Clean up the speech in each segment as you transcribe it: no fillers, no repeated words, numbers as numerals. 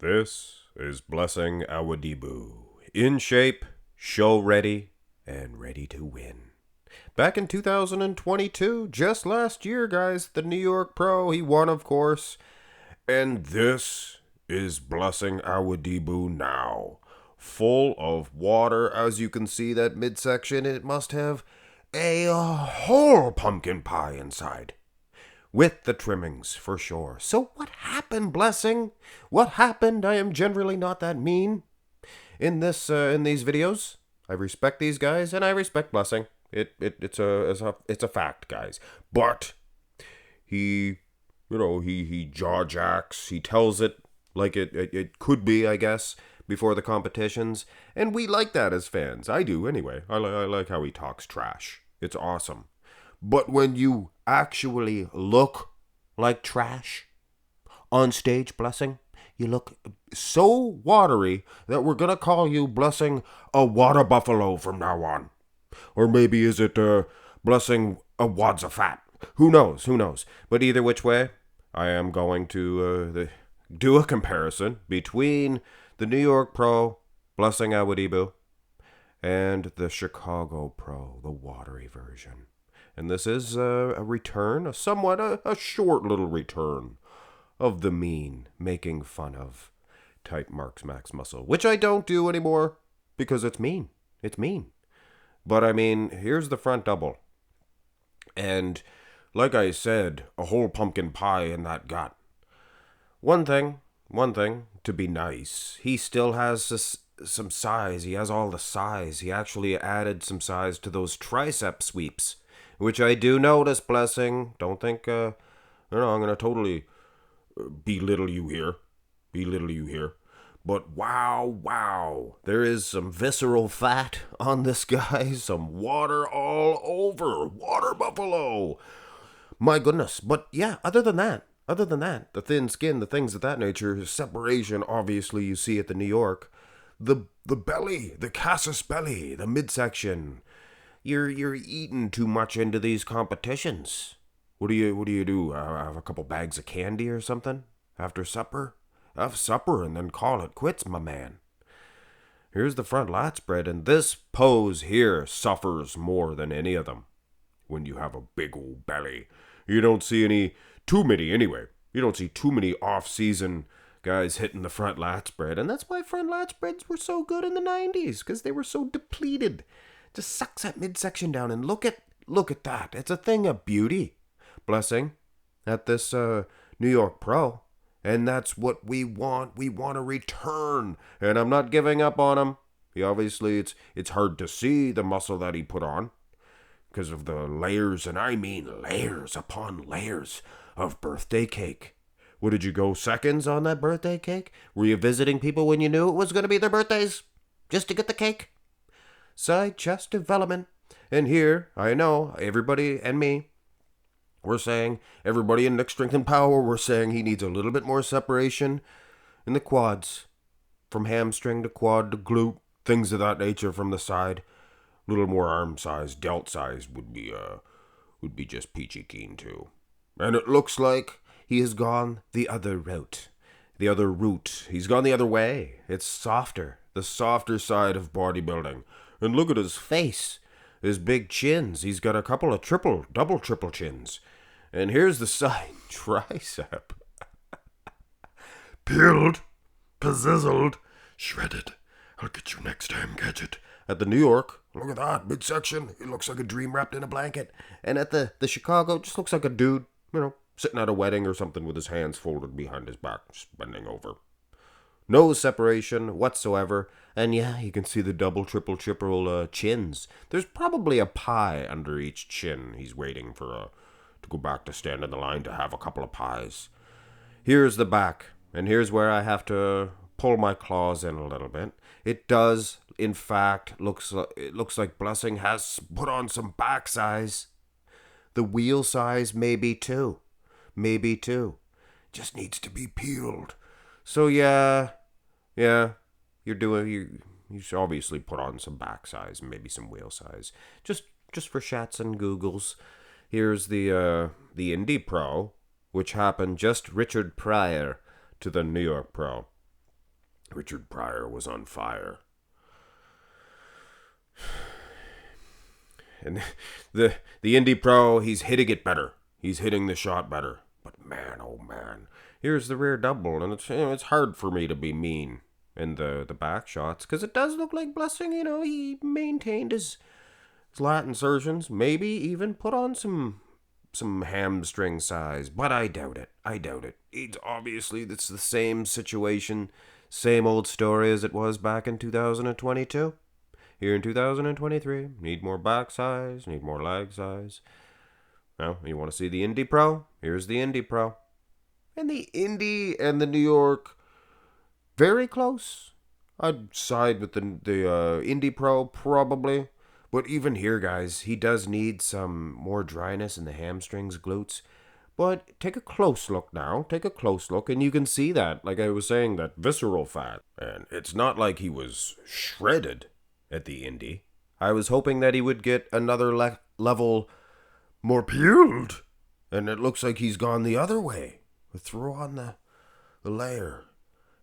This is Blessing Awodibu. In shape, show ready, and ready to win. Back in 2022, just last year, guys, the New York Pro, he won, of course. And this is Blessing Awodibu now. Full of water, as you can see that midsection, it must have a whole pumpkin pie inside. With the trimmings, for sure. So what happened, Blessing? What happened? I am generally not that mean in these videos. I respect these guys, and I respect Blessing. It's a fact, guys. But he jaw jacks. He tells it like it could be, I guess, before the competitions, and we like that as fans. I do anyway. I like how he talks trash. It's awesome. But when you actually look like trash on stage, Blessing, you look so watery that we're going to call you, Blessing, a water buffalo from now on. Or maybe is it Blessing a wads of fat? Who knows? But either which way, I am going to do a comparison between the New York Pro, Blessing Awodibu, and the Chicago Pro, the watery version. And this is a return, a short little return of the mean, making fun of tight Mark's Max muscle, which I don't do anymore because it's mean. It's mean. But I mean, here's the front double. And like I said, a whole pumpkin pie in that gut. One thing, to be nice, he still has some size. He has all the size. He actually added some size to those tricep sweeps, which I do notice, Blessing. Don't think, I'm going to totally belittle you here. But wow, there is some visceral fat on this guy, some water all over, water buffalo. My goodness. But yeah, other than that, the thin skin, the things of that nature, separation, obviously you see at the New York, the belly, the casus belli, the midsection. You're eating too much into these competitions. What do you do? Have a couple bags of candy or something after supper? Have supper and then call it quits, my man. Here's the front lat spread, and this pose here suffers more than any of them. When you have a big old belly, you don't see too many off-season guys hitting the front lat spread, and that's why front lat spreads were so good in the 90s, because they were so depleted. Just sucks that midsection down, and look at that. It's a thing of beauty, Blessing, at this New York Pro. And that's what we want. We want a return. And I'm not giving up on him. He obviously, it's hard to see the muscle that he put on because of the layers, and I mean layers upon layers of birthday cake. What, did you go seconds on that birthday cake? Were you visiting people when you knew it was going to be their birthdays just to get the cake? Side chest development. And here, I know, everybody and me, we're saying, everybody in Nick Strength and Power, we're saying he needs a little bit more separation in the quads. From hamstring to quad to glute, things of that nature from the side. A little more arm size, delt size would be just peachy keen too. And it looks like he has gone the other route. He's gone the other way. It's softer. The softer side of bodybuilding. And look at his face. His big chins. He's got a couple of double triple chins. And here's the side tricep. Peeled, pizzizzled, shredded. I'll get you next time, Gadget. At the New York, look at that, midsection. It looks like a dream wrapped in a blanket. And at the Chicago, it just looks like a dude, sitting at a wedding or something with his hands folded behind his back, just bending over. No separation whatsoever. And yeah, you can see the double, triple chins. There's probably a pie under each chin. He's waiting for to go back to stand in the line to have a couple of pies. Here's the back. And here's where I have to pull my claws in a little bit. It does, in fact, it looks like Blessing has put on some back size. The wheel size maybe too. Just needs to be peeled. So yeah, you obviously put on some back size and maybe some wheel size. Just for shats and googles. Here's the Indy Pro, which happened just Richard prior to the New York Pro. Richard Pryor was on fire. And the indie pro, he's hitting it better. He's hitting the shot better. But man, oh man, here's the rear double, and it's hard for me to be mean in the back shots, because it does look like Blessing, he maintained his lat insertions, maybe even put on some hamstring size, but I doubt it. It's obviously the same situation, same old story as it was back in 2022. Here in 2023, need more back size, need more leg size. Well, you want to see the Indie Pro? Here's the Indie Pro. And the Indie and the New York, very close. I'd side with the Indie Pro, probably. But even here, guys, he does need some more dryness in the hamstrings, glutes. But take a close look now. Take a close look, and you can see that, like I was saying, that visceral fat. And it's not like he was shredded at the Indie. I was hoping that he would get another level more peeled. And it looks like he's gone the other way. Throw on the layer.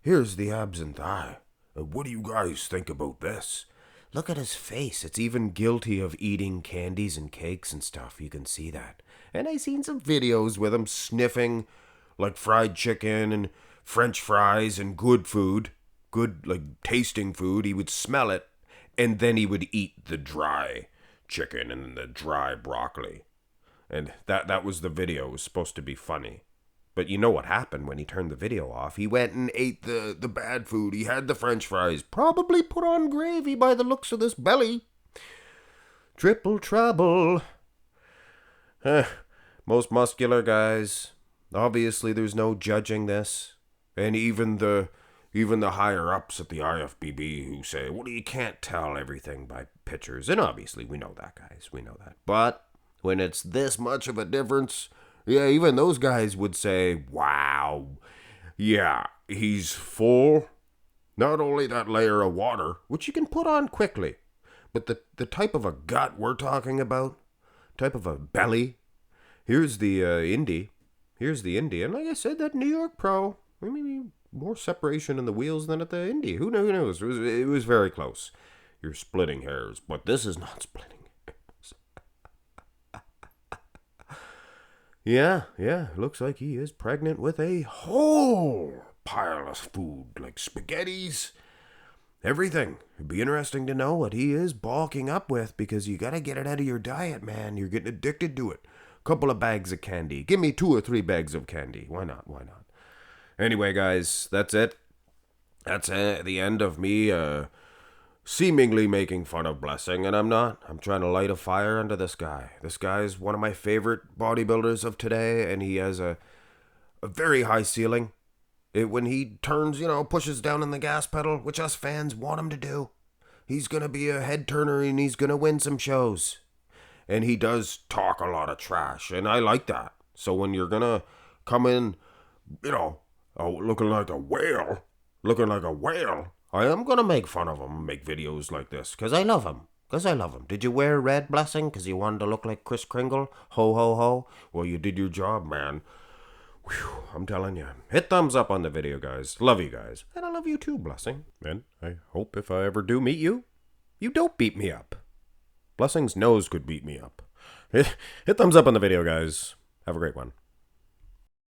Here's the abs and thigh. What do you guys think about this? Look at his face. It's even guilty of eating candies and cakes and stuff. You can see that. And I seen some videos with him sniffing like fried chicken and French fries and good food. Good, like, tasting food. He would smell it, and then he would eat the dry chicken and the dry broccoli. And that was the video. It was supposed to be funny. But you know what happened when he turned the video off? He went and ate the bad food. He had the French fries. Probably put on gravy by the looks of this belly. Triple trouble. Most muscular guys. Obviously, there's no judging this. And even the higher ups at the IFBB who say, well, you can't tell everything by pictures. And obviously, we know that, guys. We know that. But when it's this much of a difference, yeah, even those guys would say, wow, yeah, he's full. Not only that layer of water, which you can put on quickly, but the type of a gut we're talking about, type of a belly. Here's the Indie. Here's the Indie. And like I said, that New York Pro, maybe more separation in the wheels than at the Indie. Who knows? It was very close. You're splitting hairs, but this is not splitting. Yeah, looks like he is pregnant with a whole pile of food, like spaghettis, everything. It'd be interesting to know what he is bulking up with, because you gotta get it out of your diet, man. You're getting addicted to it. Couple of bags of candy. Give me 2 or 3 bags of candy. Why not? Anyway, guys, that's it. That's the end of me seemingly making fun of Blessing, and I'm not. I'm trying to light a fire under this guy. This guy is one of my favorite bodybuilders of today, and he has a very high ceiling. When he turns, pushes down on the gas pedal, which us fans want him to do, he's going to be a head turner, and he's going to win some shows. And he does talk a lot of trash, and I like that. So when you're going to come in, looking like a whale, I am going to make fun of him and make videos like this, because I love him. Did you wear red, Blessing, because you wanted to look like Kris Kringle? Ho, ho, ho. Well, you did your job, man. Whew, I'm telling you. Hit thumbs up on the video, guys. Love you guys. And I love you too, Blessing. And I hope if I ever do meet you, you don't beat me up. Blessing's nose could beat me up. Hit thumbs up on the video, guys. Have a great one.